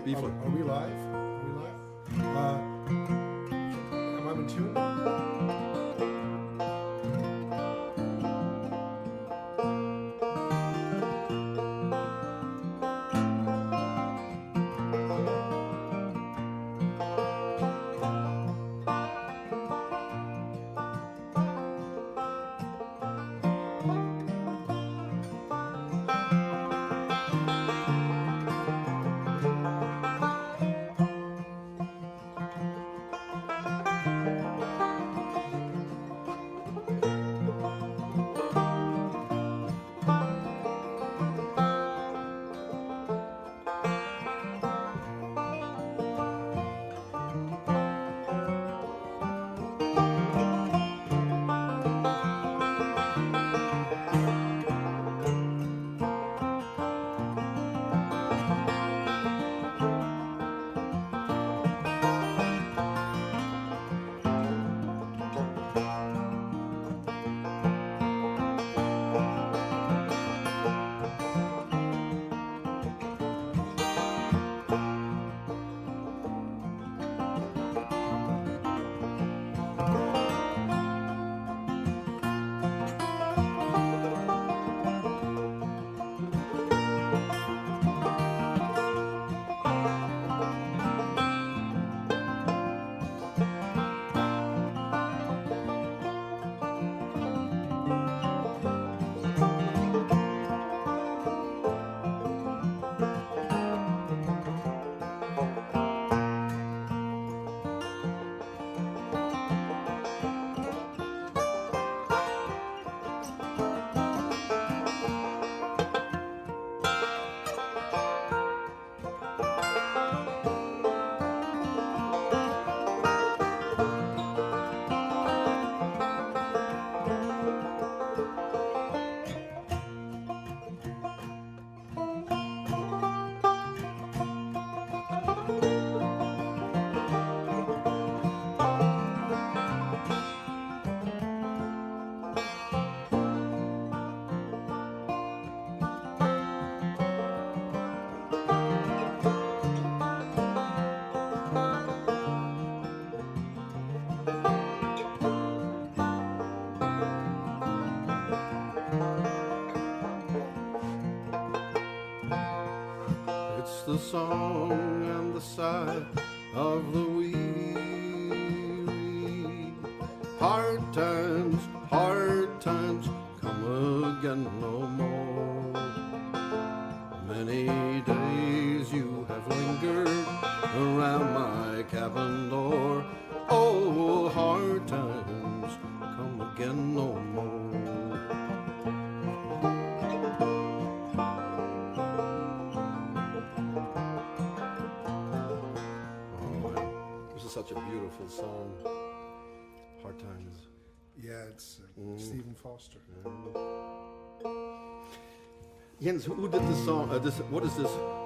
Before. Are we live? Are we live? Am I in tune? The song and the sigh of the weary. Hard times come again no more. Many days you have lingered around my cabin door. Oh, hard times come again no more. Such a beautiful song. Hard Times. Yeah, it's Stephen Foster. Jens, who did the song? What is this? Oh,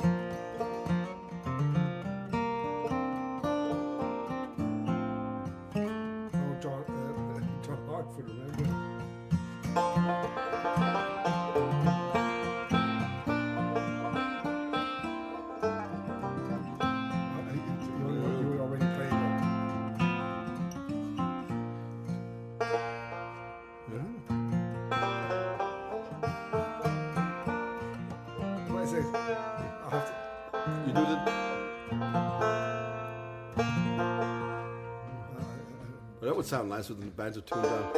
John Hartford, remember? You do the. That would sound nice when the bands are tuned down.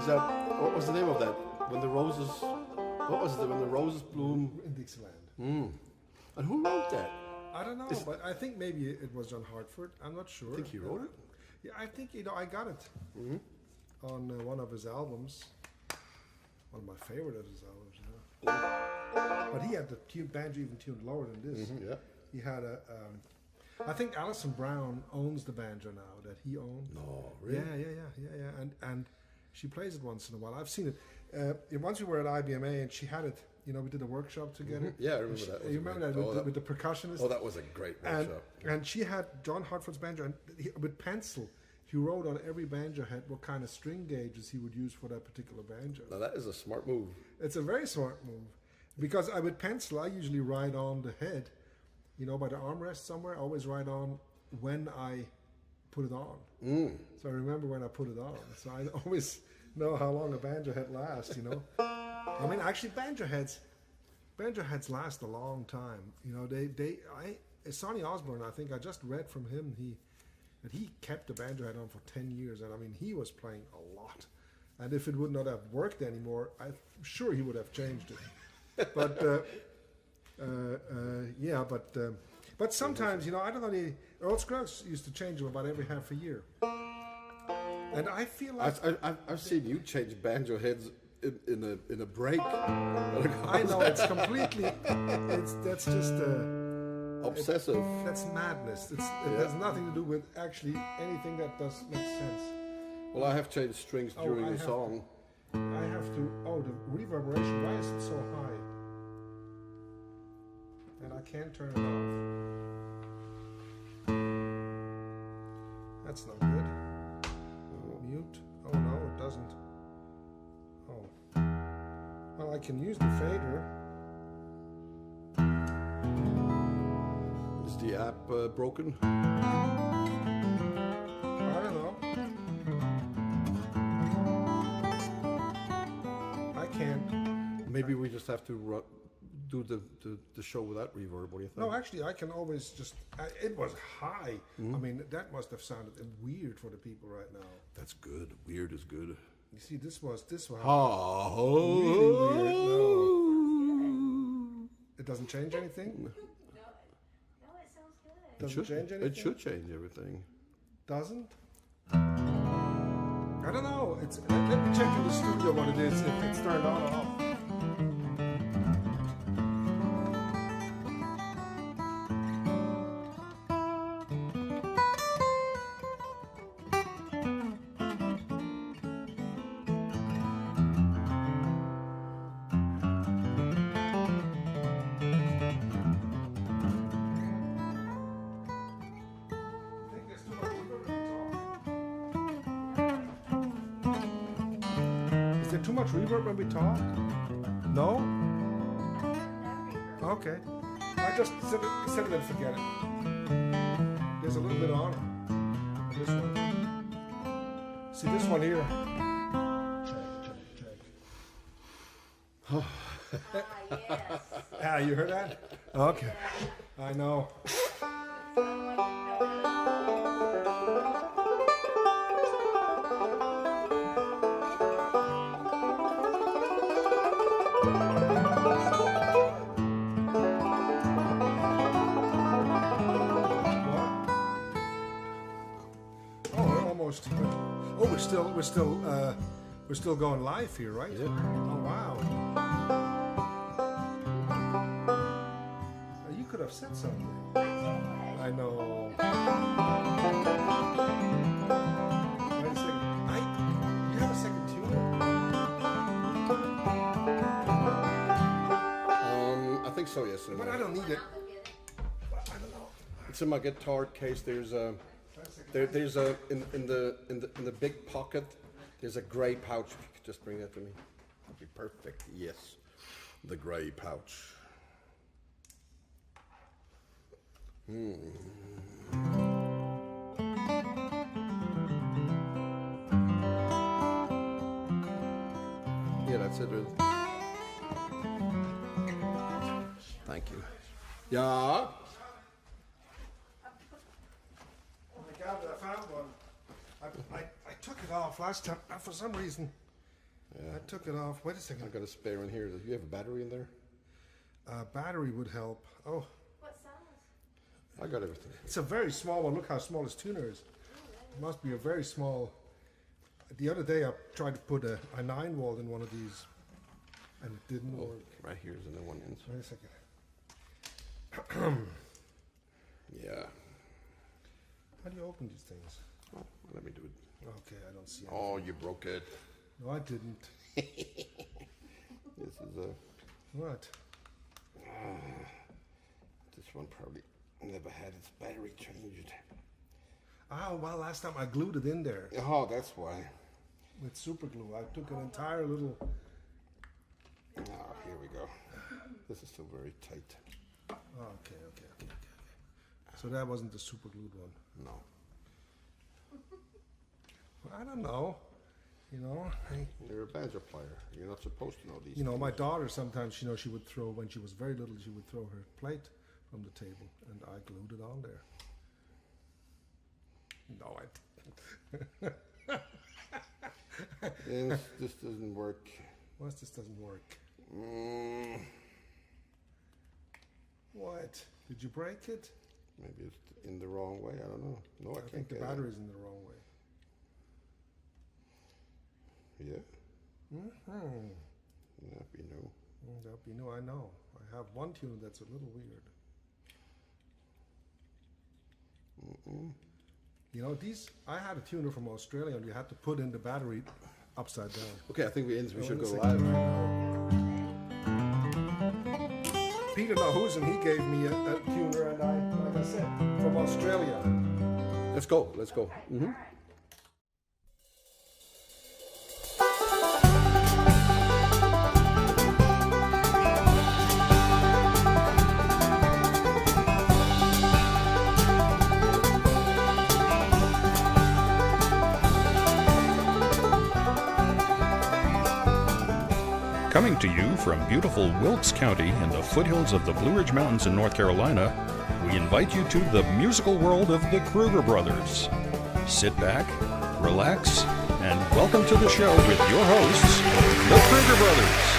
Is that, what was the name of that? When the roses, what was it? When the roses bloom In Dixieland. And who wrote that? I don't know, but I think maybe it was John Hartford. I'm not sure. I think he wrote it. Yeah, I think I got it on one of his albums. One of my favorite of his albums. Yeah. But he had the banjo even tuned lower than this. Yeah. He had a. I think Alison Brown owns the banjo now that he owned. No, really? Yeah. And she plays it once in a while. I've seen it. Once we were at IBMA and she had it. You know, we did a workshop together. Yeah, I remember that. You remember that with the percussionist? Oh, that was a great workshop. And she had John Hartford's banjo, and with pencil, he wrote on every banjo head what kind of string gauges he would use for that particular banjo. Now that is a smart move. It's a very smart move. Because with pencil, I usually write on the head, you know, by the armrest somewhere. I always write on when I put it on. So I remember when I put it on. So I always know how long a banjo head lasts, you know. I mean, actually, banjo heads last a long time. You know, Sonny Osborne, I think I just read from him, that he kept the banjo head on for 10 years. And I mean, he was playing a lot. And if it would not have worked anymore, I'm sure he would have changed it. But sometimes, you know, I don't know, the Earl Scruggs used to change them about every half a year. And I feel like... I've seen you change banjo heads in a break. I know, it's completely... That's just... obsessive. That's madness. It has nothing to do with actually anything that does make sense. Well, I have changed strings during the song. I have to... Oh, the reverberation, why is it so high? And I can't turn it off. That's not good. Mute. Oh no, it doesn't. Oh. Well, I can use the fader. Is the app broken? I don't know. I can't. Maybe we just have to do the show without reverb. What do you think? No, actually, I can always just... it was high. I mean, that must have sounded weird for the people right now. That's good. Weird is good. You see, this was Oh, really weird. No. It doesn't change anything? No, it sounds good. Doesn't change anything? It should change everything. Doesn't? I don't know. Let me check in the studio what it is, if it's turned on or off. Too much reverb when we talk? No? Okay. I just set it and forget it. There's a little bit on it. This one. See this one here? Check. Yes. Ah, you heard that? Okay. I know. we're still going live here, right? Is it? Oh wow! You could have said something. I know. Wait a second. You have a second tuner? I think so. Yes. But I don't need it. I don't know. It's in my guitar case. There's a in the big pocket. There's a gray pouch. If you could just bring that to me, that'd be perfect. Yes, the gray pouch. Yeah, that's it. Thank you. Yeah. Oh my God, I found one. I took it off last time. For some reason, I took it off. Wait a second. I got a spare in here. Do you have a battery in there? Battery would help. Oh, What size? I got everything. it's a very small one. Look how small his tuner is. It must be a very small. The other day I tried to put a 9-volt in one of these, and it didn't work. Right here's another one in. Wait a second. Yeah. How do you open these things? Oh, let me do it. Okay, I don't see it. Oh, you broke it. No, I didn't. This is a. What? This one probably never had its battery changed. Oh, well, last time I glued it in there Oh, that's why. with super glue. I took an entire little. Ah, here we go. This is still very tight. Okay. So that wasn't the super glued one. No. Well, I don't know. You know, You're a banjo player. You're not supposed to know these. you know, things. my daughter sometimes, you know, she would throw when she was very little. She would throw her plate from the table, and I glued it on there. No, I didn't. This doesn't work. What? This doesn't work. What? Did you break it? Maybe it's in the wrong way. I don't know. No, I I can't think the get it. battery's in the wrong way. Yeah. Mm-hmm. Yeah, you know. That'd be new. I know. I have one tune that's a little weird. You know, these. I had a tuner from Australia, and you had to put in the battery upside down. Okay, I think we should go Wait a live. second. Peter Nahusen, he gave me a tuner, and like I said, from Australia. Let's go. Let's go. Mm-hmm. Coming to you from beautiful Wilkes County in the foothills of the Blue Ridge Mountains in North Carolina, we invite you to the musical world of the Kruger brothers. Sit back, relax, and welcome to the show with your hosts, the Kruger brothers.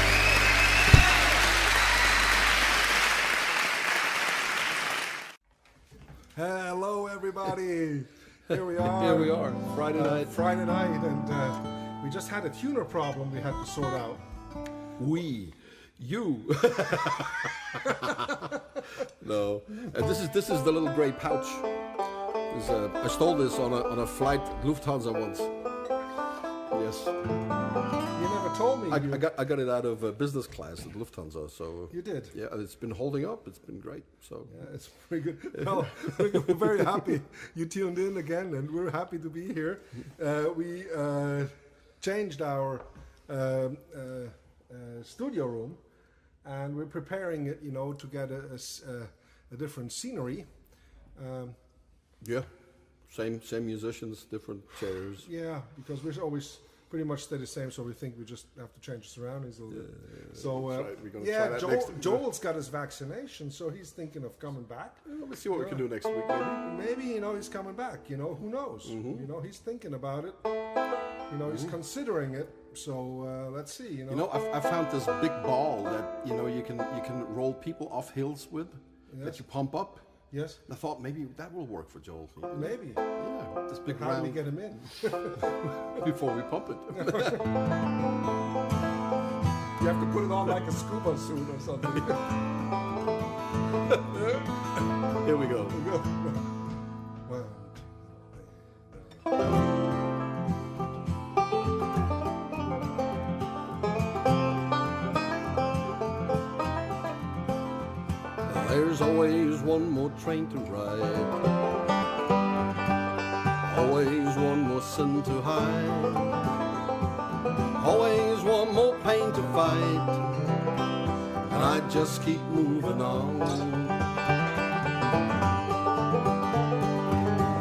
Hello, everybody. Here we are. Here we are. Friday night. Friday night, and we just had a tuner problem we had to sort out. You. No. This is the little gray pouch. I stole this on a flight Lufthansa once. Yes. You never told me. I got it out of business class at Lufthansa. So You did? Yeah, and it's been holding up. It's been great. So Yeah, it's pretty good. Well, we're very happy you tuned in again, and we're happy to be here. We changed our studio room, and we're preparing it, you know, to get a different scenery. yeah, same musicians, different chairs. Yeah, because we're always pretty much stay the same, so we think we just have to change the surroundings a little bit. So we're gonna try that next week. Joel's got his vaccination, so he's thinking of coming back. Let's see what we can do next week. Maybe. Maybe, you know, he's coming back. You know, who knows? You know, he's thinking about it. You know, he's considering it. So let's see. You know, You know, I found this big ball that you can roll people off hills with, that you pump up. Yes. And I thought maybe that will work for Joel. Maybe. Yeah, this big How do we round get him in? before we pump it. You have to put it on like a scuba suit or something. Here we go. Well, There's always one more train to ride, always one more sin to hide, always one more pain to fight, and I just keep moving on.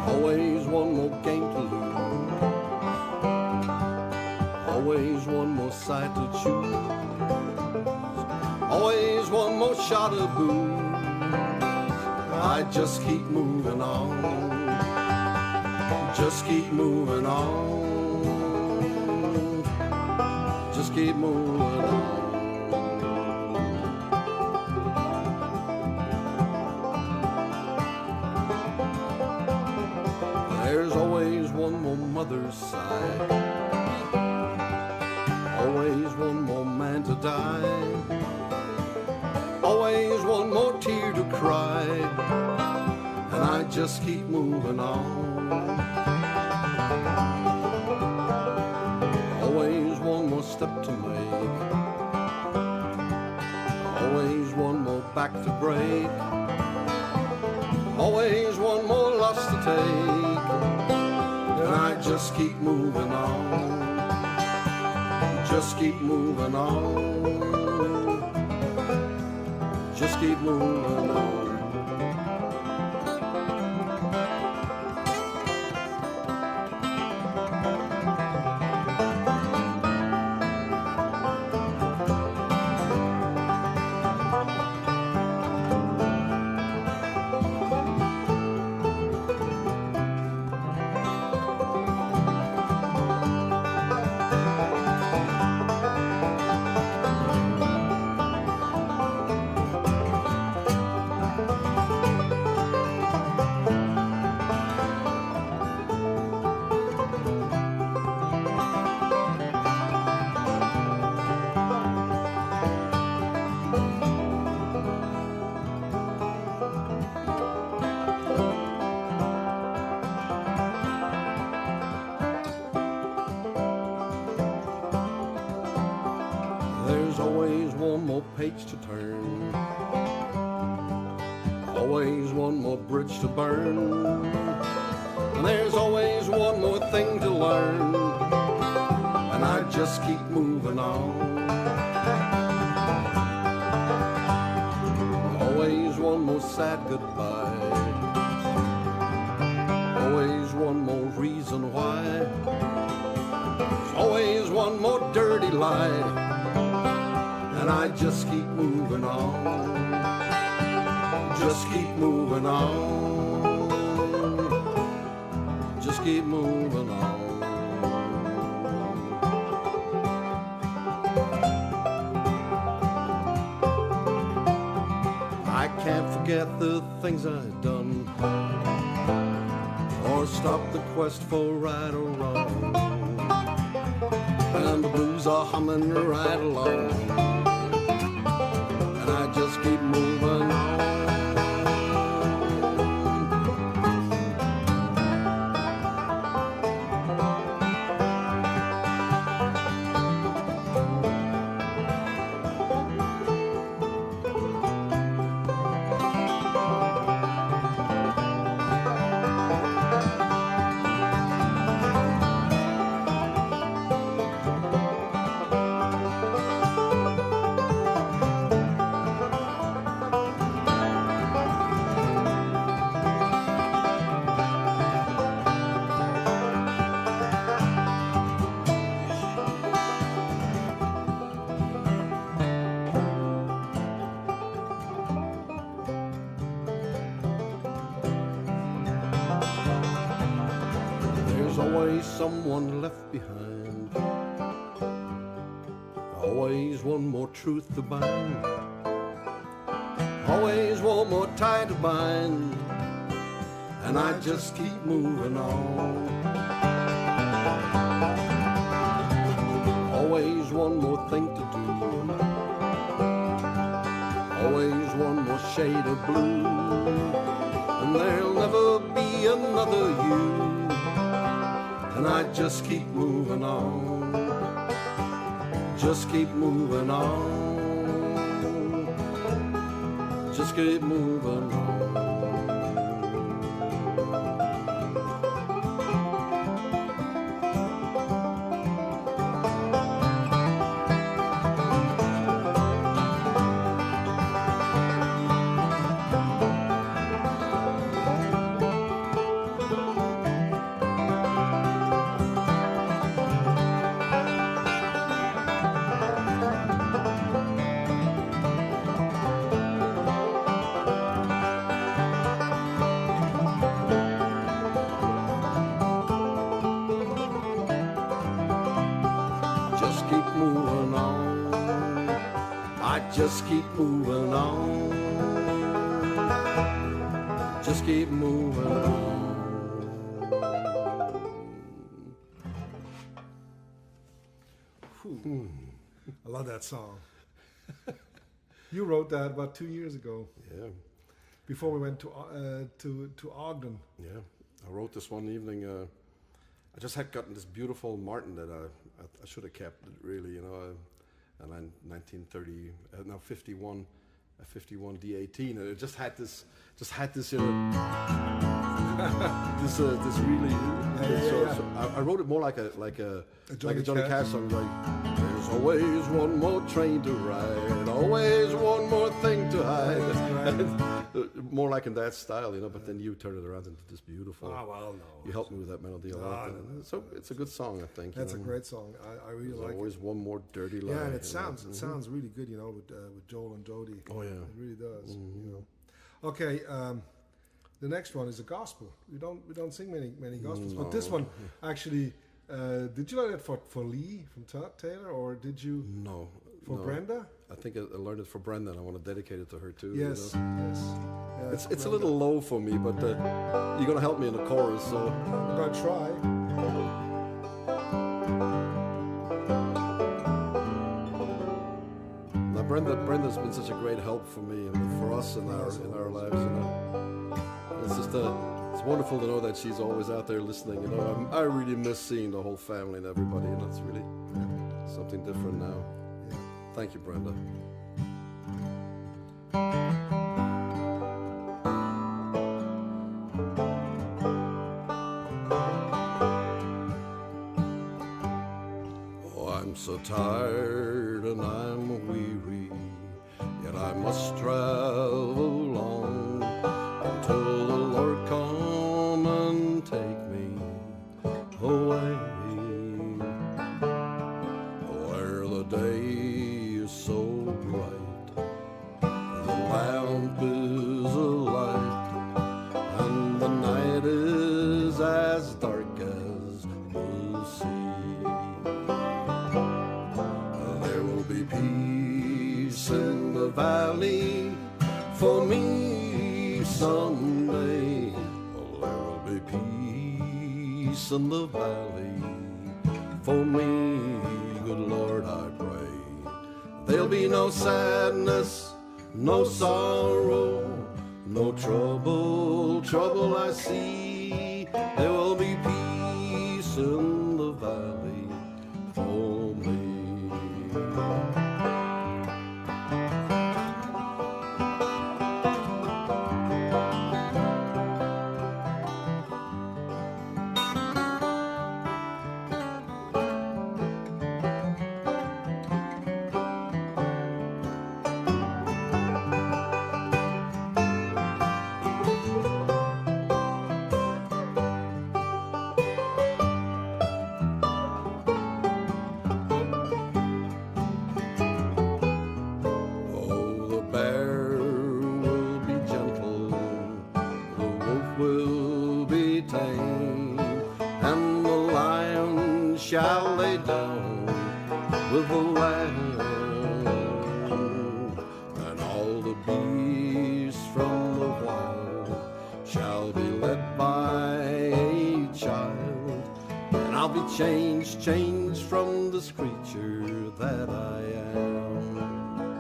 Always one more game to lose, always one more side to choose, always one more shot of booze. I just keep moving on, just keep moving on, just keep moving on. There's always one more mother's sigh, always one more man to die, always one more tear to cry, and I just keep moving on. Always one more step to make, always one more back to break, always one more loss to take, and I just keep moving on, just keep moving on, just keep moving on. There's always one more page to turn, always one more bridge to burn, and there's always one more thing to learn, and I just keep moving on. Always one more sad goodbye, always one more reason why, there's always one more dirty lie, and I just keep moving on, just keep moving on, just keep moving on. I can't forget the things I've done, or stop the quest for right or wrong, and the blues are humming right along, and I just keep moving on. There's always someone left behind, always one more truth to bind, always one more tie to bind, and I just keep moving on. Always one more thing to do, always one more shade of blue, and there'll never be another you, and I just keep moving on, just keep moving on, just keep moving on. Just keep moving on. Just keep moving on. I love that song. You wrote that about 2 years ago. Yeah. Before we went to Ogden. Yeah. I wrote this one evening. I just had gotten this beautiful Martin that I should have kept it, really, you know. And then 1930, now 51, a 51 D18, and it just had this, you know, this really. So I wrote it more like a Johnny Cash song, like there's always one more train to ride, always one more thing to hide. More like in that style, you know. But then you turn it around into this beautiful. Oh well, no. You helped me with that melody a lot. So it's a good song, I think. That's a great song. I really There's like it. always one more dirty line. Yeah, and it sounds really good, you know, with Joel and Jody. Oh yeah, it really does. You know. Okay, the next one is a gospel. We don't sing many gospels, but this one actually. Did you learn it for Lee from Taylor, or did you? No. For Brenda? I think I learned it for Brenda, and I want to dedicate it to her too. Yes, you know? yes. It's a little low for me, but you're gonna help me in the chorus, so I'm gonna try. Now Brenda's been such a great help for me and for us in our lives. You know, it's just it's wonderful to know that she's always out there listening. You know, I really miss seeing the whole family and everybody, and it's really something different now. Yeah. Thank you, Brenda. Oh, I'm so tired and I'm weary, yet I must travel on until the Lord come and take me away, where the day is so bright, the lamp is alight, and the night is as dark as the sea. There will be peace in the valley for me someday. There will be peace in the valley for me, good Lord, I pray. There'll be no sadness, no sorrow, no trouble I see. There will be peace in the valley for me. Shall lay down with the lamb, and all the beasts change from this creature that I am.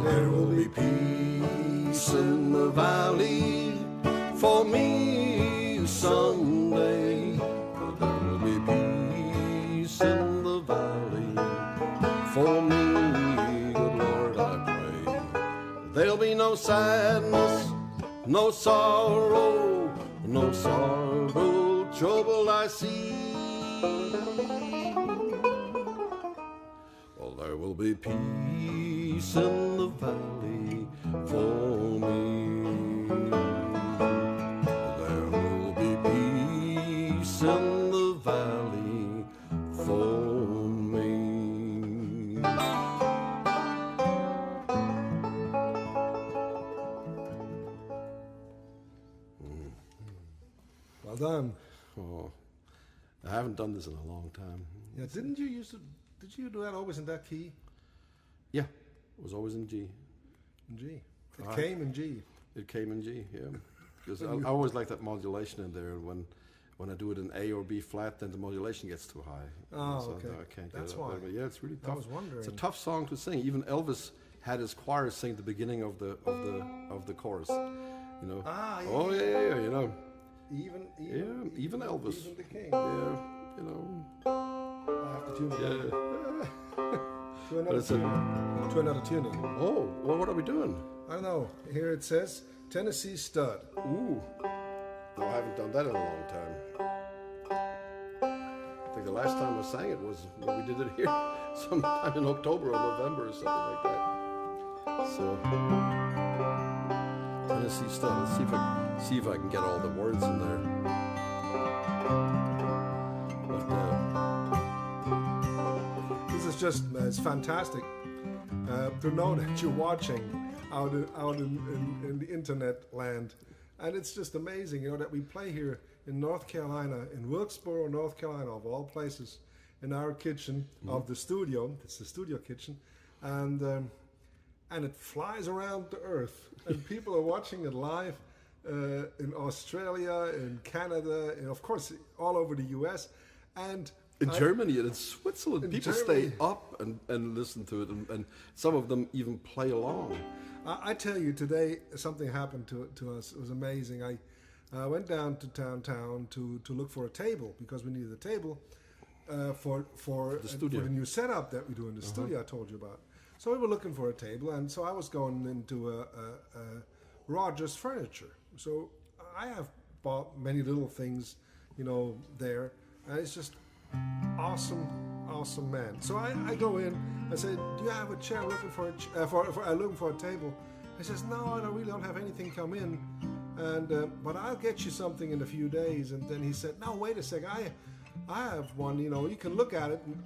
There will be peace in the valley for me someday. There will be peace in the valley for me, good Lord, I pray. There'll be no sadness, no sorrow, no sorrow, trouble I see. Well, there will be peace in the valley for me. There will be peace in the valley for me. Well done. Oh, I haven't done this in a long time. Yeah, didn't you used to? Did you do that always in that key? Yeah, it was always in G. In G. It Right. came in G. It came in G, yeah. Because I always like that modulation in there. When I do it in A or B flat, then the modulation gets too high. Oh, So okay. I can't do That's that. why. But yeah, it's really I tough. was wondering. It's a tough song to sing. Even Elvis had his choir sing the beginning of the chorus. You know. Ah, yeah. Oh yeah, you know. Even Elvis. Even the king. Yeah, you know. I have to tune it. Yeah. To another it's a- tuning. To another tuning. Oh, well, what are we doing? I don't know. Here it says Tennessee Stud. Ooh. No, I haven't done that in a long time. I think the last time I sang it was when we did it here, sometime in October or November or something like that. So, Tennessee Stud. Let's see if I can get all the words in there. But, This is just, it's fantastic to know that you're watching out in the internet land. And it's just amazing, you know, that we play here in North Carolina, in Wilkesboro, North Carolina, of all places, in our kitchen of the studio. It's the studio kitchen. And it flies around the earth. And people are watching it live in Australia, in Canada, and of course, all over the US. And in Germany and in Switzerland, in people Germany. stay up and listen to it, and some of them even play along. I tell you, today something happened to us. It was amazing. I went down to downtown to look for a table because we needed a table for the studio. for the new setup that we do in the studio I told you about. So we were looking for a table, and so I was going into a Rogers Furniture. So I have bought many little things, you know, there, and it's just awesome man. So I go in. I say, "Do you have a chair? Looking for looking for a table." He says, "No, I really don't have anything come in, and but I'll get you something in a few days." And then he said, "No, wait a second. I have one. You know, you can look at it. And,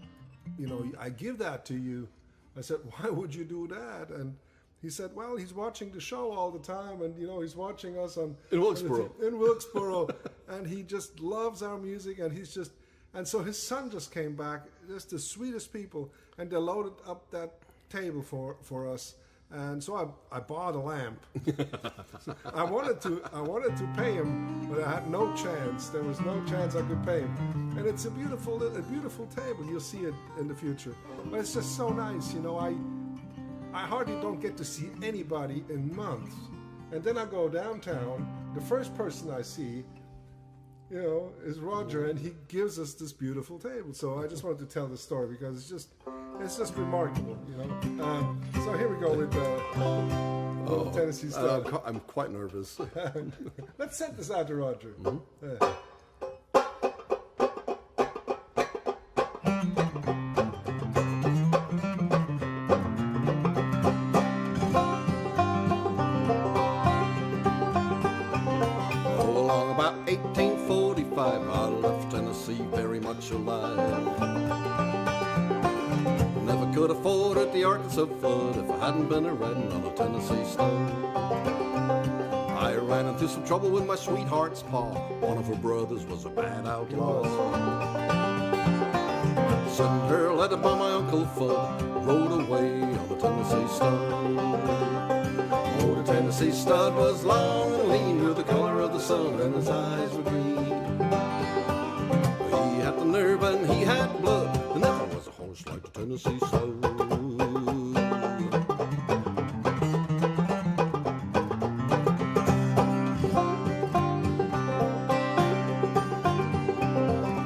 you know, I give that to you." I said, "Why would you do that?" And he said, "Well, he's watching the show all the time, and you know, he's watching us in Wilkesboro, and he just loves our music, and he's just." And so his son just came back, just the sweetest people, and they loaded up that table for us. And so I bought a lamp. So I wanted to pay him, but I had no chance. There was no chance I could pay him. And it's a beautiful table. You'll see it in the future. But it's just so nice, you know. I hardly don't get to see anybody in months. And then I go downtown. The first person I see, you know, is Roger, and he gives us this beautiful table. So I just wanted to tell this story because it's just remarkable, you know. So here we go with Tennessee Stud. I'm quite nervous. Let's set this out to Roger. Along about 1845, I left Tennessee very much alive. Never could afford it, the Arkansas flood, if I hadn't been a riding on a Tennessee Stud. I ran into some trouble with my sweetheart's pa. One of her brothers was a bad outlaw. Sent her a letter by my Uncle Fudd, rode away on the Tennessee Stud. Oh, the Tennessee Stud was long and lean, with the color of the sun, and his eyes were green. He and he had blood. There never was a horse like the Tennessee Slow.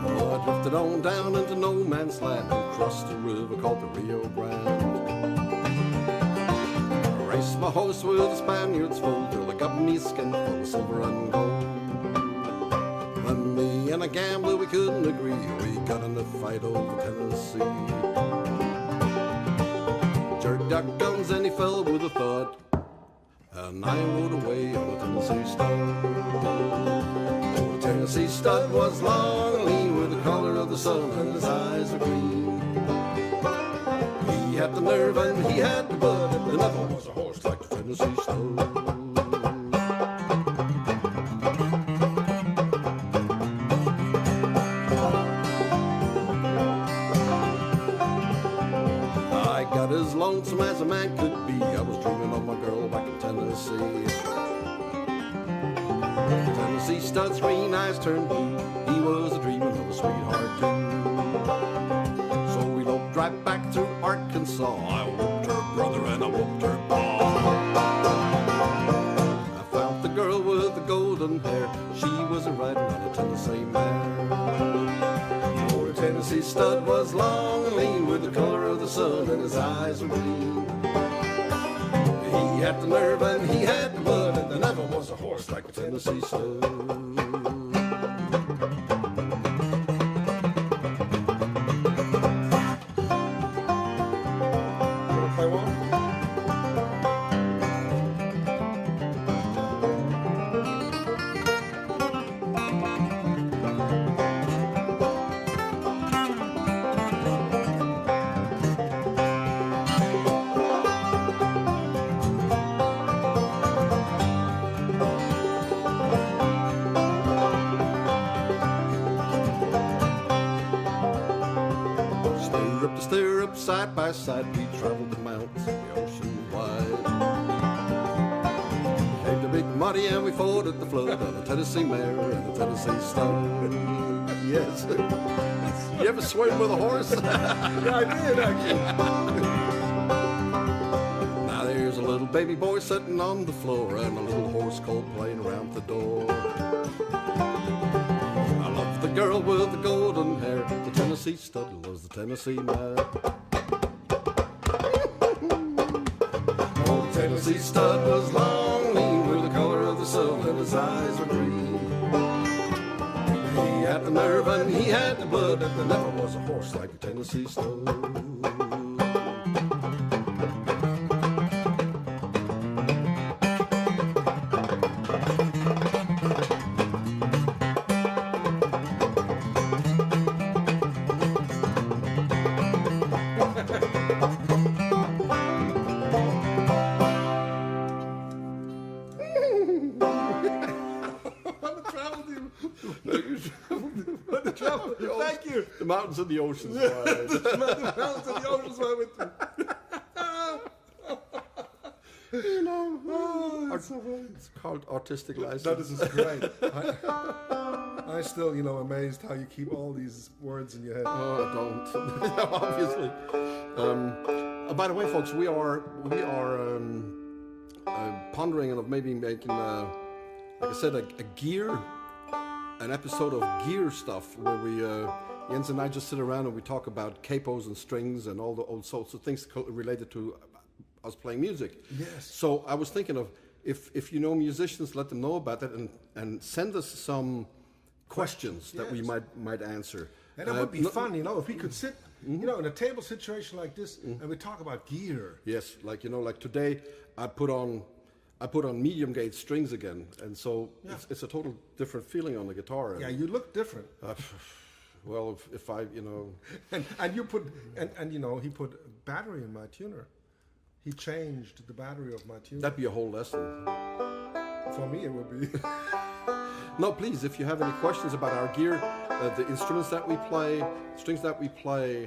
Oh, I drifted on down into no man's land and crossed a river called the Rio Grande. I raced my horse with the Spaniards full till they got me skin full of silver and gold. When me and a gambler we couldn't agree, we got in a fight over Tennessee. Jerked our guns and he fell with a thud, and I rode away on a Tennessee stud. Oh, the Tennessee stud was long and lean with the color of the sun, and his eyes were green. He had the nerve and he had the blood, and there never was a horse like the Tennessee stud. As lonesome as a man could be, I was dreaming of my girl back in Tennessee. Tennessee stud's green eyes turned blue, he was a dreaming of a sweetheart too. So we loped right back through Arkansas, I whooped her brother and I whooped her pa. I found the girl with the golden hair, she was a riding on a Tennessee mare. Tennessee stud was long and lean with the color of the sun, and his eyes were green. He had the nerve and he had the blood, and there never was a horse like a Tennessee stud. Play one? Side by side we traveled the mountains, the ocean wide. Came to Big Muddy and we forded the flood on a Tennessee mare and a Tennessee stud. Yes. You ever swim with a horse? Yeah, I did actually. Now there's a little baby boy sitting on the floor and a little horse colt playing around the door. I love the girl with the golden hair, the Tennessee stud loves the Tennessee mare. Tennessee stud was long, lean with the color of the sun, and his eyes were green. He had the nerve and he had the blood, and there never was a horse like a Tennessee stud. Thank you. The mountains and the oceans. The mountains and the oceans were with me. You know, it's called artistic license. No, this is great. I still, amazed how you keep all these words in your head. Oh, don't. Obviously. By the way, folks, we are pondering of maybe making, like I said, an episode of gear stuff where we, Jens and I just sit around and we talk about capos and strings and all the old sorts of things related to us playing music. Yes. So I was thinking of if you know musicians, let them know about it and send us some questions that we might answer. And that would be fun, if we could sit, in a table situation like this and we talk about gear. Yes, like today I put on medium gauge strings again, and so it's a total different feeling on the guitar. Yeah, you look different. Well, if I, and you put he put battery in my tuner. He changed the battery of my tuner. That'd be a whole lesson. For me, it would be. No, please, if you have any questions about our gear, the instruments that we play, strings that we play,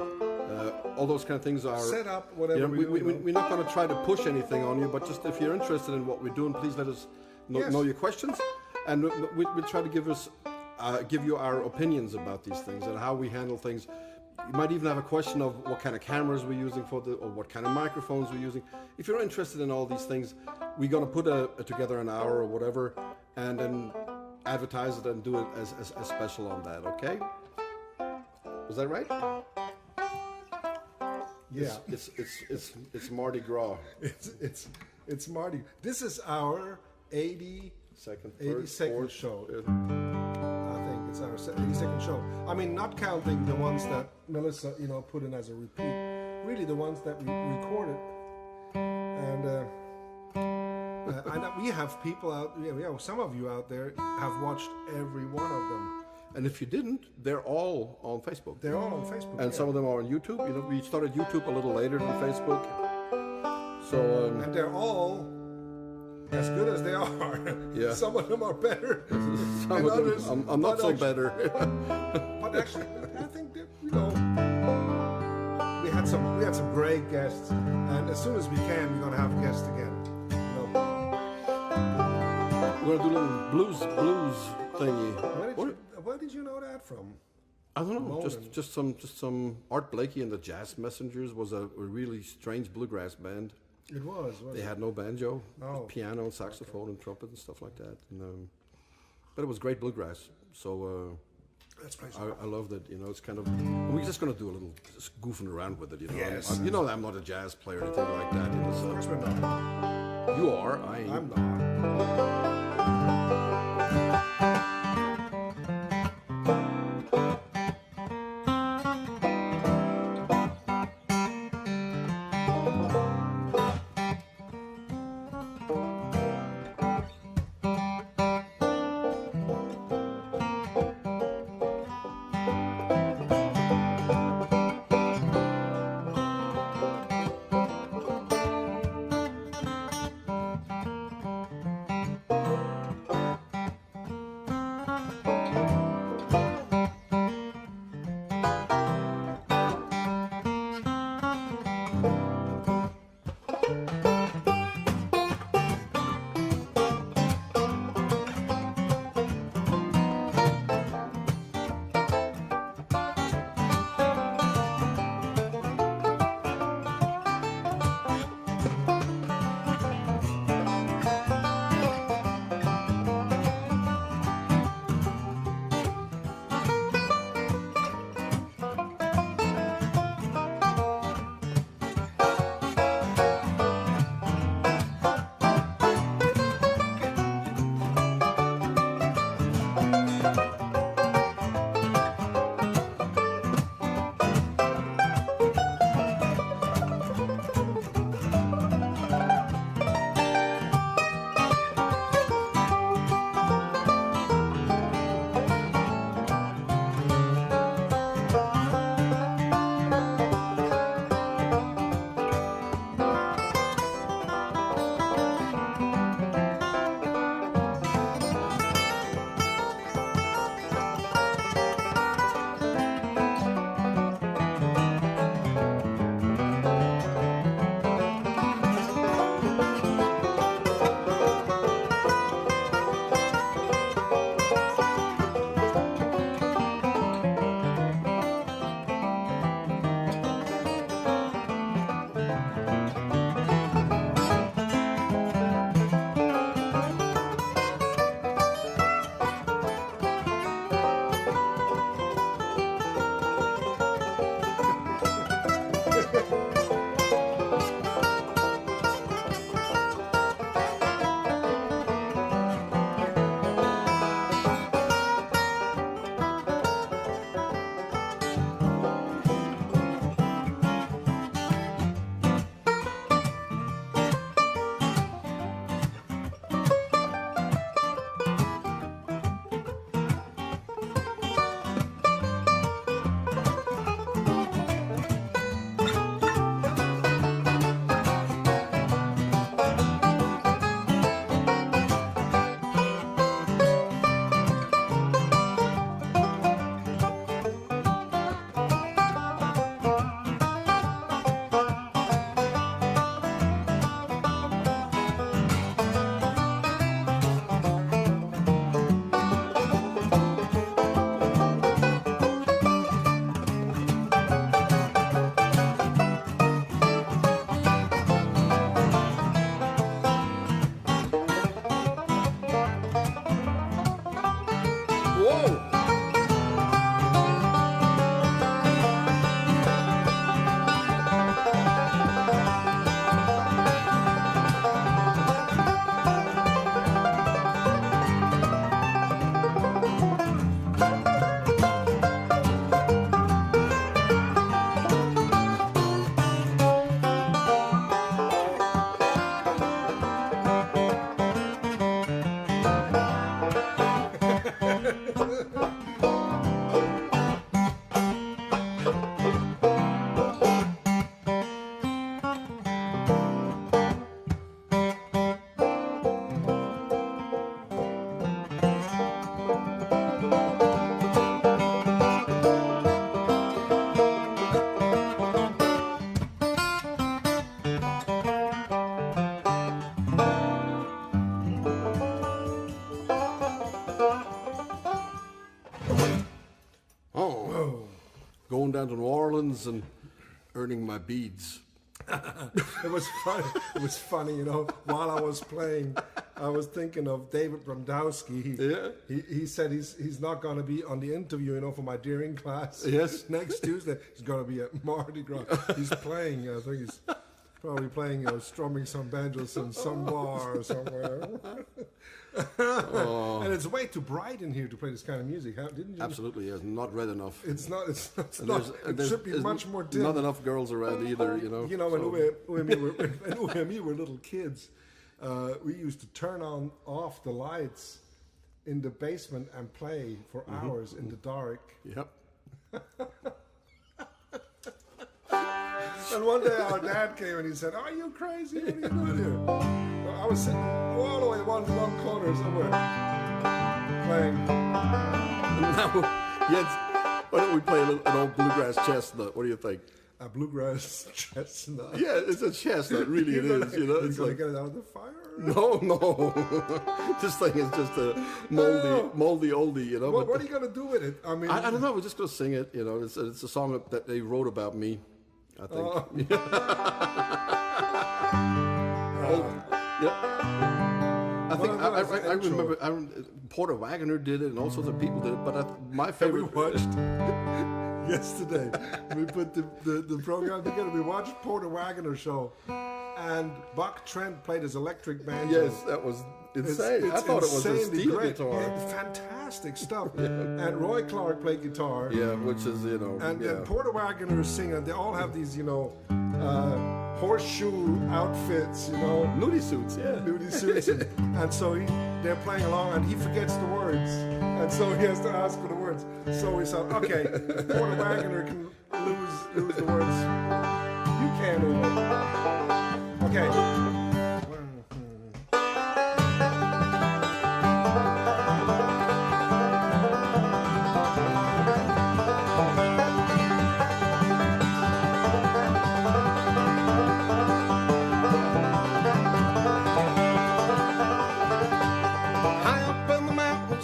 all those kind of things are set up, whatever we're not going to try to push anything on you, but just if you're interested in what we're doing, please let us know your questions, and we'll try to give us give you our opinions about these things and how we handle things. You might even have a question of what kind of cameras we're using or what kind of microphones we're using. If you're interested in all these things, we're going to put together an hour or whatever, and then advertise it and do it as a special on that. Okay? Was that right? Yeah. It's Mardi Gras. It's Marty. This is our 82nd show. I think it's our 82nd show. I mean, not counting the ones that Melissa, put in as a repeat. Really, the ones that we recorded. And I know we have people out. Some of you out there have watched every one of them. And if you didn't, they're all on Facebook. They're all on Facebook. And some of them are on YouTube. We started YouTube a little later than Facebook. So and they're all as good as they are. Yeah. Some of them are better. Some of others, them, I'm not so better. But actually, I think that we had some great guests, and as soon as we can, we're gonna have guests again. We're gonna do a little blues thingy. Where did you know that from? I don't know. Moanin. Just some Art Blakey and the Jazz Messengers was a really strange bluegrass band. It was. They had no banjo, No. piano, and saxophone, and trumpet, and stuff like that. And, but it was great bluegrass. So That's nice. I loved it. It's kind of. We're just gonna do a little just goofing around with it. Yes. I'm not a jazz player or anything like that. Of course we're not. You are. I'm not. down to New Orleans and earning my beads. It was funny. It was funny, you know. While I was playing, I was thinking of David Brandowski. He said he's not going to be on the interview, you know, for my Deering class. Yes. Next Tuesday, he's going to be at Mardi Gras. He's playing. I think he's probably playing, strumming some banjos in some bar or somewhere. And it's way too bright in here to play this kind of music. Didn't you? Absolutely, yes. Not red enough. It's not. It should be much more dim. Not enough girls around either, you know. You know, when Uwe and me were little kids, we used to turn off the lights in the basement and play for hours in the dark. Yep. And one day our dad came and he said, "Are you crazy? What are you doing here?" I was sitting all the way in one corner somewhere playing. Now, yes, why don't we play an old bluegrass chestnut? What do you think? A bluegrass chestnut. Yeah, it's a chestnut, really it is. You know, You're it's gonna like get it out of the fire? no. This thing is just a moldy oldie, you know. What are you gonna do with it? I mean, I don't know. We're just gonna sing it. You know, it's a song that they wrote about me. I think. I think I remember Porter Wagoner did it, and all sorts of people did it. But my favorite. We watched yesterday. We put the program together. We watched Porter Wagoner show, and Buck Trent played his electric banjo. Yes, that was insane. I thought it was a steel guitar. Yeah, fantastic stuff. And Roy Clark played guitar. Yeah, which is, you know. And Porter Wagoner is singing. They all have these, you know, horseshoe outfits, you know. Nudie suits, yeah. Nudie suits. And so they're playing along and he forgets the words. And so he has to ask for the words. So we said, okay, if Porter Wagoner can lose the words, you can. Okay.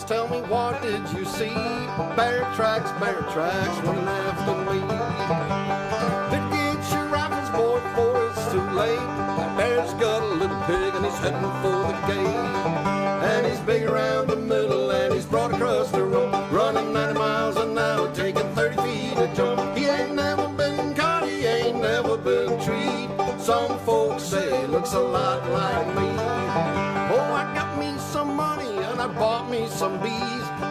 Tell me, what did you see? Bear tracks running after me. Better get your rifles, boy, before it's too late. That bear's got a little pig and he's heading for the gate. And he's big around the middle and he's broad across the road, running 90 miles an hour, taking 30 feet a jump. He ain't never been caught, he ain't never been treed. Some folks say he looks a lot like me. Oh, I got me some money and I bought me some bees.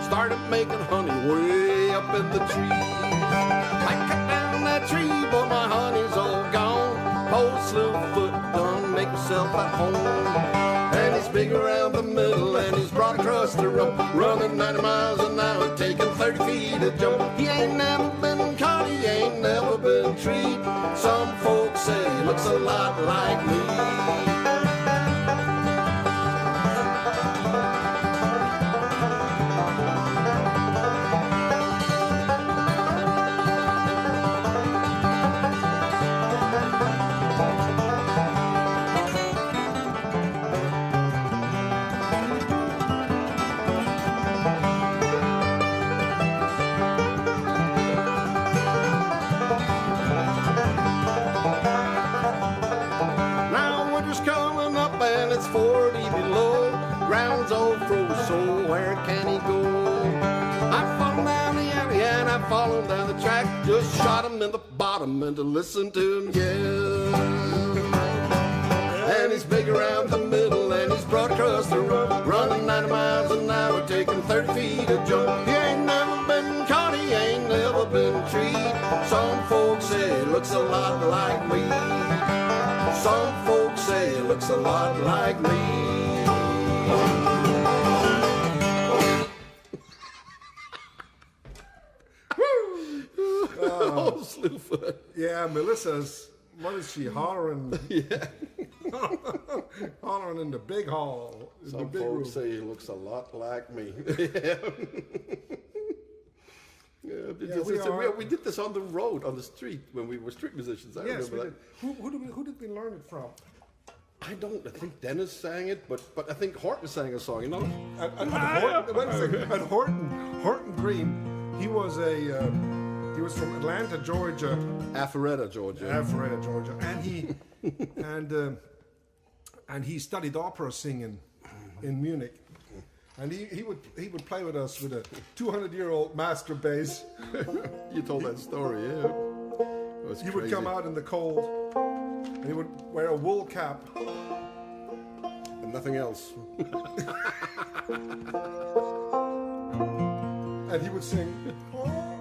Started making honey way up in the trees. I cut down that tree, but my honey's all gone. Old Slewfoot done make himself at home. And he's big around the middle and he's broad across the road, running 90 miles an hour, taking 30 feet a jump. He ain't never been caught, he ain't never been treed. Some folks say he looks a lot like me. It's 40 below, ground's all froze, so where can he go? I followed down the alley and I followed down the track, just shot him in the bottom and to listen to him yell. And he's big around the middle and he's broad across the road, running 90 miles an hour, taking 30 feet a jump. He ain't never been caught, he ain't never been treed. Some folks say he looks a lot like me. Some folks say it looks a lot like me. Oh, Slewfoot. Yeah, Melissa's, what is she, hollering? Yeah. Hollering in the big hall. Some folks say he looks a lot like me. We did this on the road, on the street, when we were street musicians. I remember that. Who did we learn it from? I think Dennis sang it, but I think Horton sang a song, you know? At Horton Green, he was a He was from Atlanta, Georgia. Alpharetta, Georgia. Alpharetta, Georgia. And he and he studied opera singing in Munich. And he would play with us with a 200-year-old master bass. You told that story, yeah. It was He would come out in the cold, and he would wear a wool cap. and nothing else. And he would sing.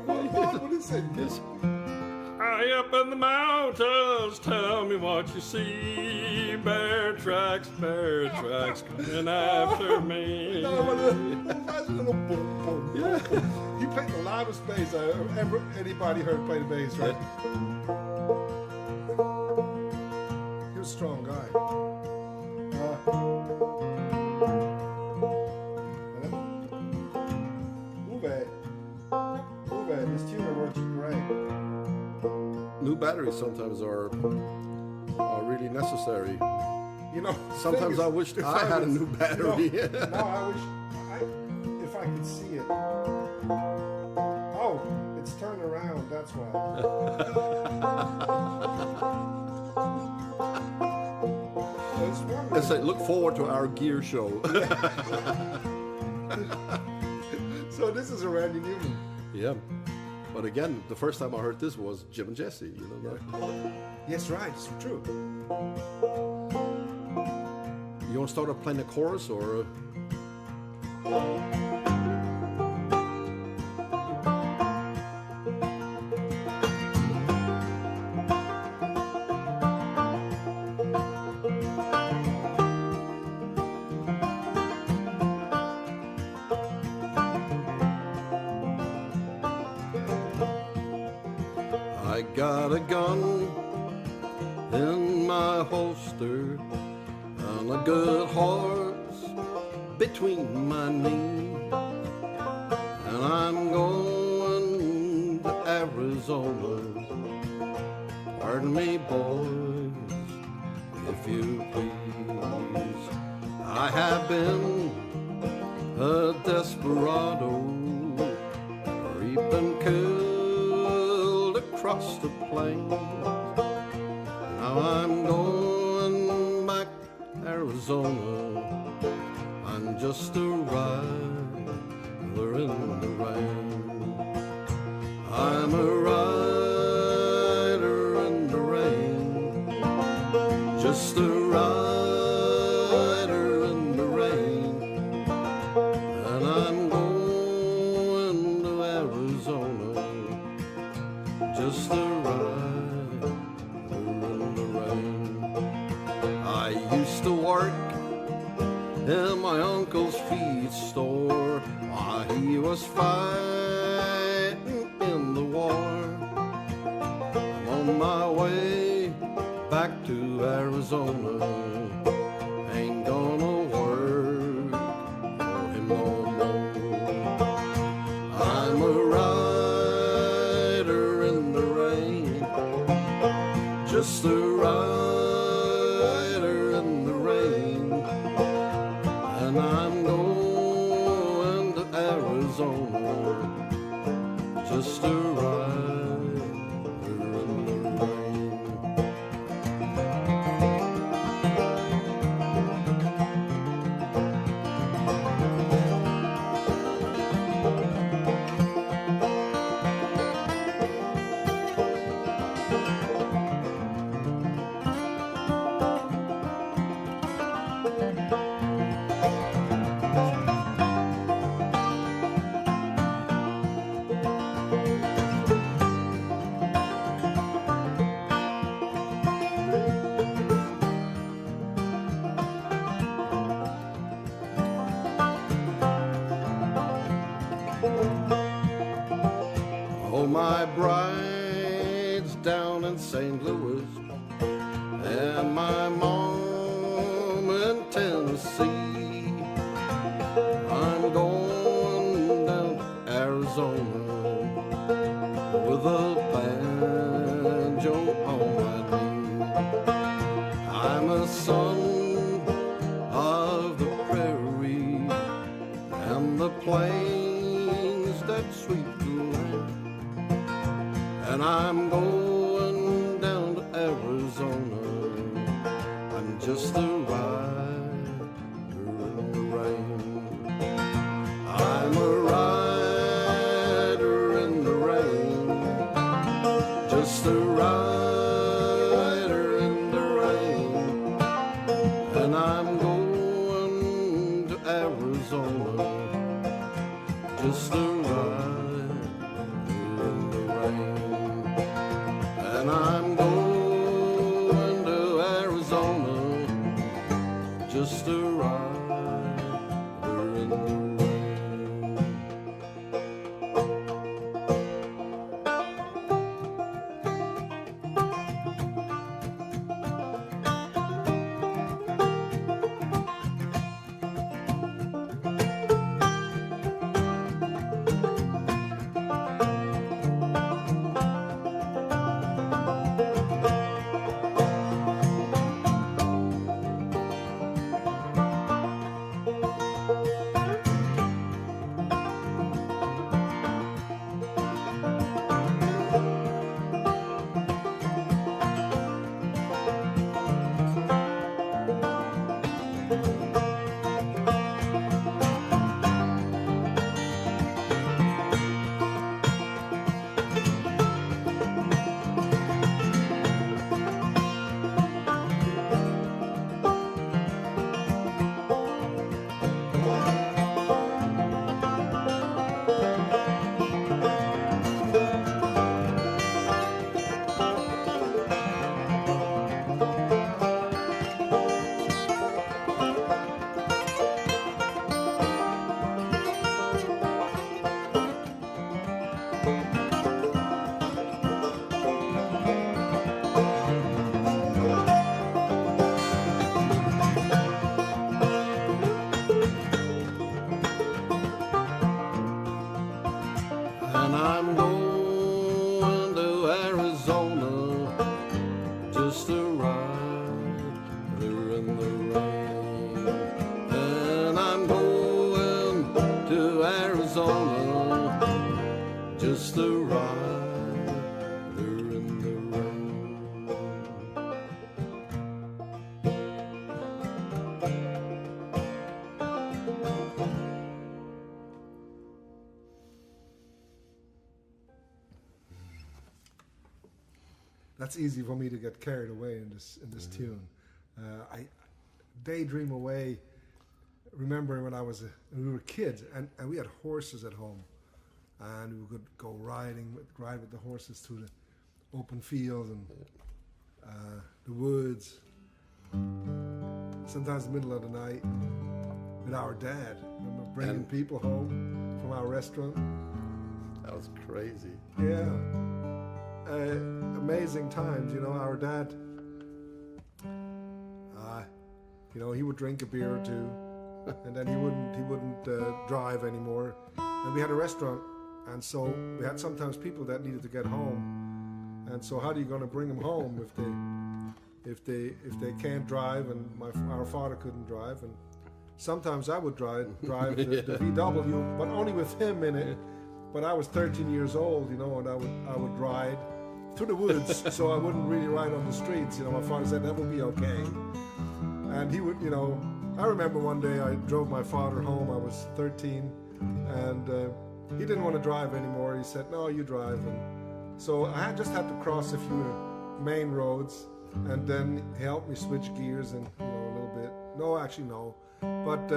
What would he sing? Yes. High up in the mountains, tell me what you see. Bear tracks coming after me. Yeah. He played the loudest bass I ever anybody heard play the bass, right? He was a strong guy. Uwe, his tuner works great. New batteries sometimes are really necessary. You know, Sometimes I wish I had a new battery. You know, now I wish if I could see it. Oh, it's turned around. That's why. Let's say, look forward to our gear show. So this is a Randy Newman. Yeah. But again, the first time I heard this was Jim and Jesse. You know that? Yes, right. It's true. You want to start off playing the chorus or? I got a gun in my holster and a good horse between my knees, and I'm going to Arizona. Pardon me, boys, if you please. I have been a desperado, reaping killed across the plains. Now I'm going back to Arizona. I'm just a rider in the rain. I'm a rider in the rain. Just a rider in the rain. And I'm going to Arizona. Just a rider in the rain. I used to work in my uncle's feed store while he was fighting in the war. I'm on my way back to Arizona. Ain't gonna work for him no more. I'm a rider in the rain, just a rider in the rain. And I'm going to Arizona, just a rider in the rain. Oh, my bride's down in St. Louis, and my mom in Tennessee. I'm going down to Arizona with a banjo on my knee. I'm a son of the prairie and the plains that sweep the land. just a rider in the rain. I'm a rider in the rain, just a rider in the rain, and I'm going to Arizona, just a rider in the rain, and I'm going to Arizona, just a rider in the rain. And I'm going to Arizona, just a rider in the rain. And I'm going to Arizona, just a rider in the rain. That's easy for me to get carried away in this tune. I daydream away. Remember when we were kids and we had horses at home, and we could go ride with the horses through the open fields and the woods. Sometimes in the middle of the night with our dad. Remember bringing people home from our restaurant. That was crazy. Yeah. Amazing times, our dad, he would drink a beer or two, and then he wouldn't drive anymore. And we had a restaurant, and so we had sometimes people that needed to get home. And so how are you going to bring them home if they can't drive? And our father couldn't drive, and sometimes I would drive the VW, but only with him in it. But I was 13 years old, and I would ride through the woods, so I wouldn't really ride on the streets. My father said that would be okay. And he would, I remember one day I drove my father home. I was 13, and he didn't want to drive anymore. He said, "No, you drive." And so I just had to cross a few main roads, and then he helped me switch gears and a little bit. No, actually no. But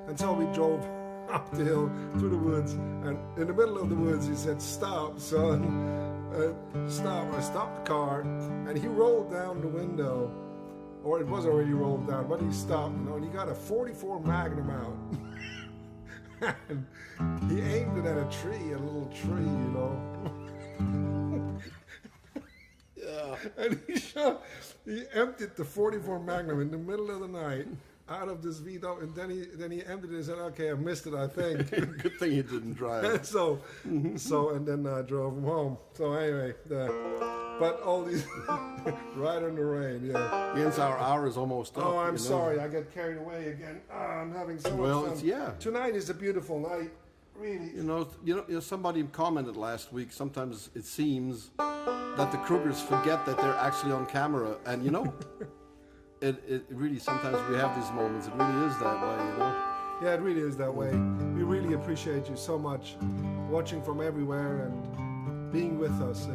until we drove up the hill through the woods, and in the middle of the woods he said, "Stop, son." Stop. I stopped the car, and he rolled down the window, or it was already rolled down, but he stopped, and he got a 44 Magnum out. And he aimed it at a little tree, Yeah. And he emptied the 44 Magnum in the middle of the night out of this VW, and then he emptied it and said, "Okay, I missed it, I think." Good thing you didn't drive. And and then I drove him home. So anyway, but all these right in the rain, yeah. Jens, our hour is almost up. Oh, I'm sorry, I get carried away again. I'm having so much fun. Tonight is a beautiful night, really. Somebody commented last week. Sometimes it seems that the Krugers forget that they're actually on camera, and it really, sometimes we have these moments. It really is that way, you know. Yeah, it really is that way. We really appreciate you so much, watching from everywhere and being with us.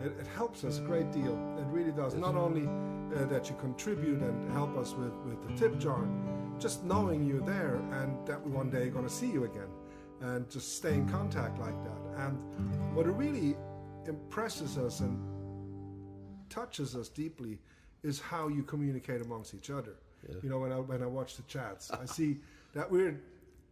It helps us a great deal. It really does. Not only that you contribute and help us with the tip jar, just knowing you're there and that we one day going to see you again, and just stay in contact like that. And what really impresses us and touches us deeply is how you communicate amongst each other. Yeah. You know, when I watch the chats, I see that we're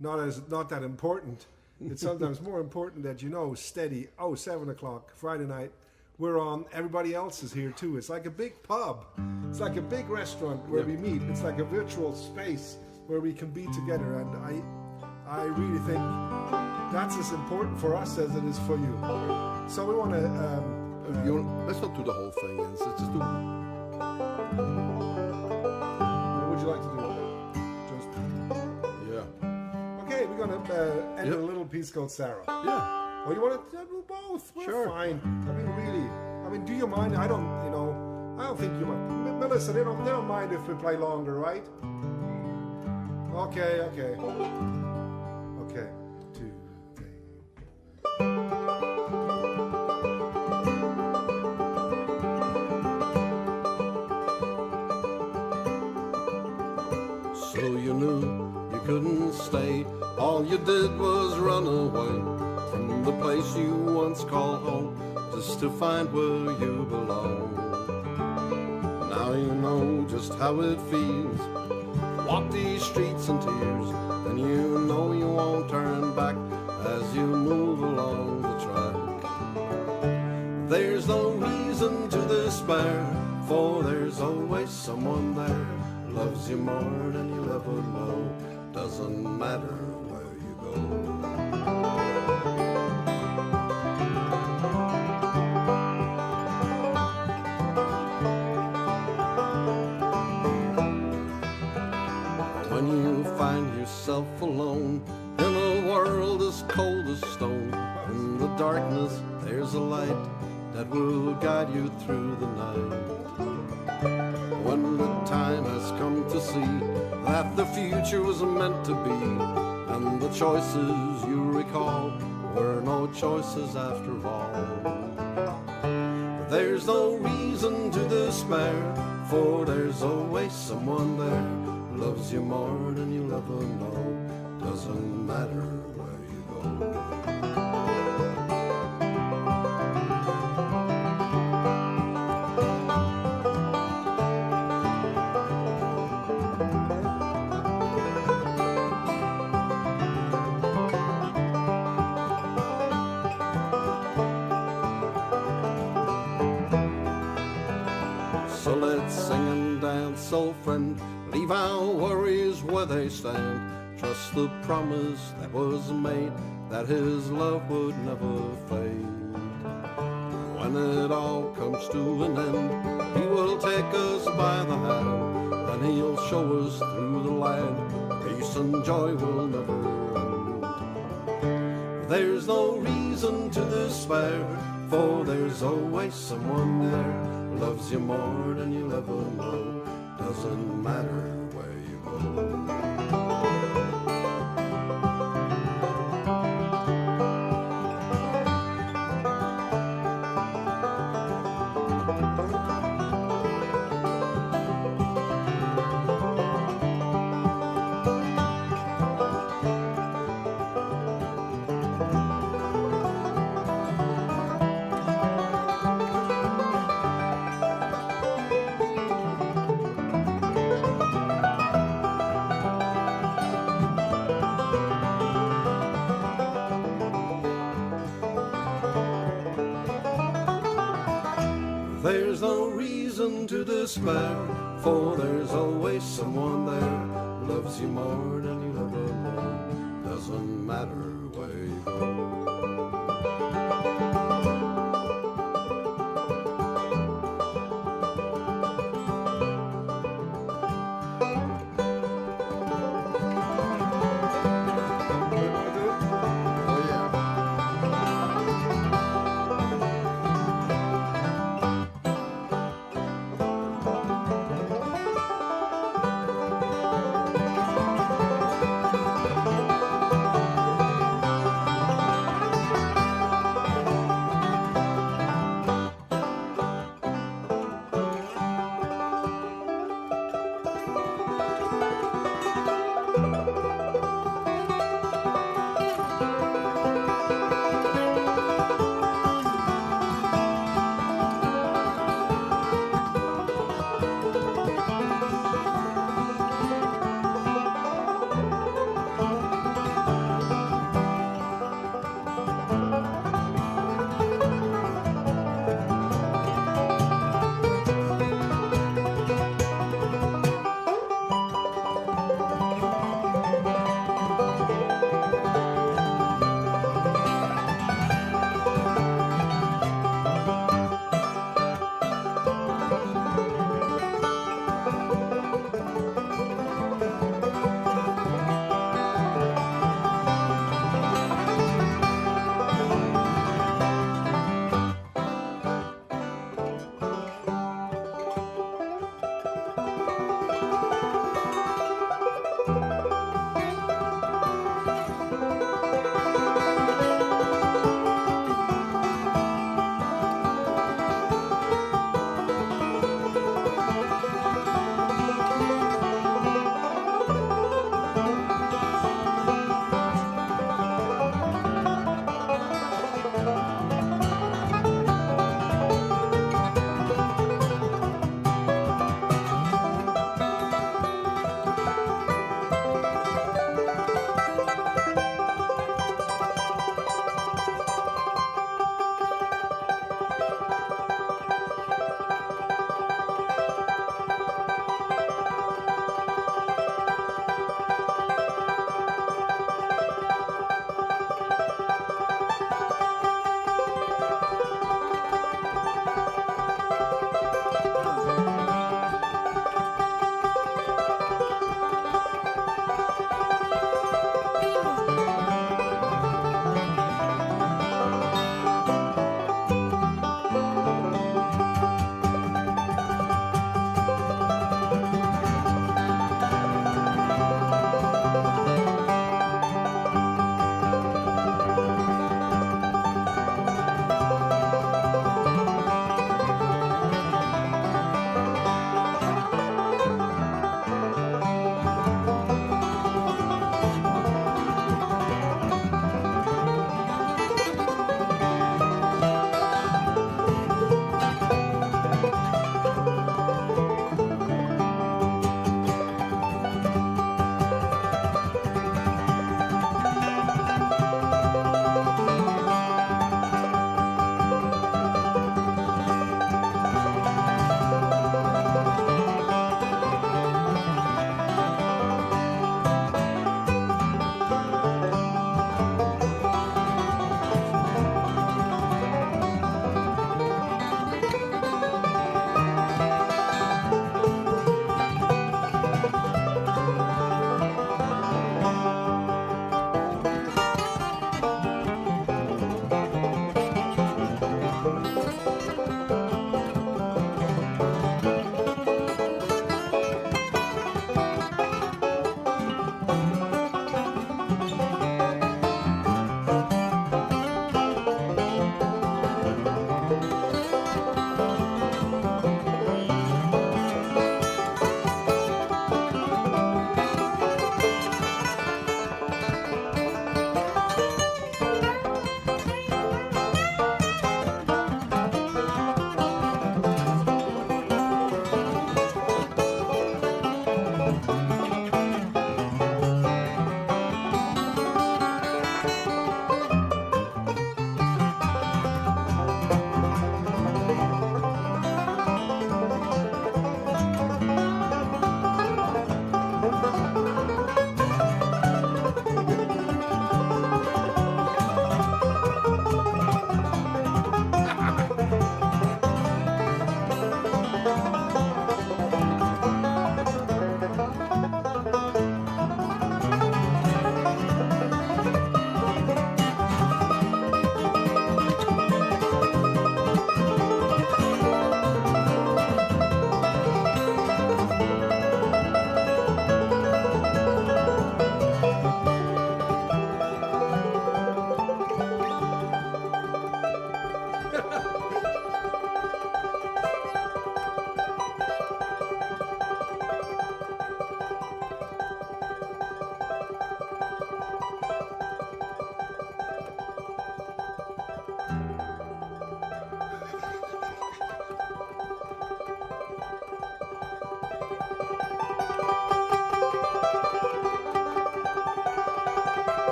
not that important. It's sometimes more important that you know, steady, 7 o'clock, Friday night, we're on, everybody else is here too. It's like a big pub. It's like a big restaurant where we meet. It's like a virtual space where we can be together. And I really think that's as important for us as it is for you. So we want to... let's not do the whole thing. Let's just do... What would you like to do? Just... Yeah. Okay, we're going to end a little piece called Sarah. Yeah. Or you want to do both? We're sure. Fine. I mean, really. I mean, do you mind? I don't think you mind. Melissa, they don't mind if we play longer, right? Okay. 2, 3. So you knew you couldn't stay. All you did was run away from the place you once called home, just to find where you belong. Now you know just how it feels. Walk these streets in tears, and you know you won't turn back as you move along the track. There's no reason to despair, for there's always someone there. Loves you more than you'll ever know. Doesn't matter where you go. When you find yourself alone in a world as cold as stone, in the darkness there's a light that will guide you through the night. When the time has come to see that the future was meant to be, and the choices you recall were no choices after all. There's no reason to despair, for there's always someone there. Loves you more than you'll ever know. Doesn't matter where you go. So let's sing and dance, old friend. Leave our worries where they stand. Trust the promise that was made, that his love would never fade. When it all comes to an end, he will take us by the hand, and he'll show us through the land. Peace and joy will never end. There's no reason to despair, for there's always someone there. Loves you more than you'll ever know. Doesn't matter where you go. There's no reason to despair, for there's always someone there. Loves you more than you'll ever know. Doesn't matter where you go.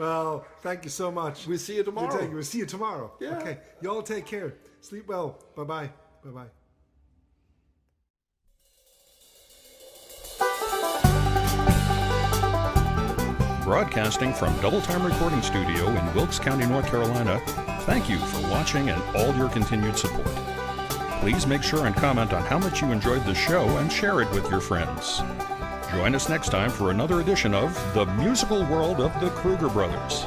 Well, thank you so much. We'll see you tomorrow. We'll see you tomorrow. Yeah. Okay. Y'all take care. Sleep well. Bye-bye. Bye-bye. Broadcasting from Double Time Recording Studio in Wilkes County, North Carolina, thank you for watching and all your continued support. Please make sure and comment on how much you enjoyed the show and share it with your friends. Join us next time for another edition of The Musical World of the Kruger Brothers.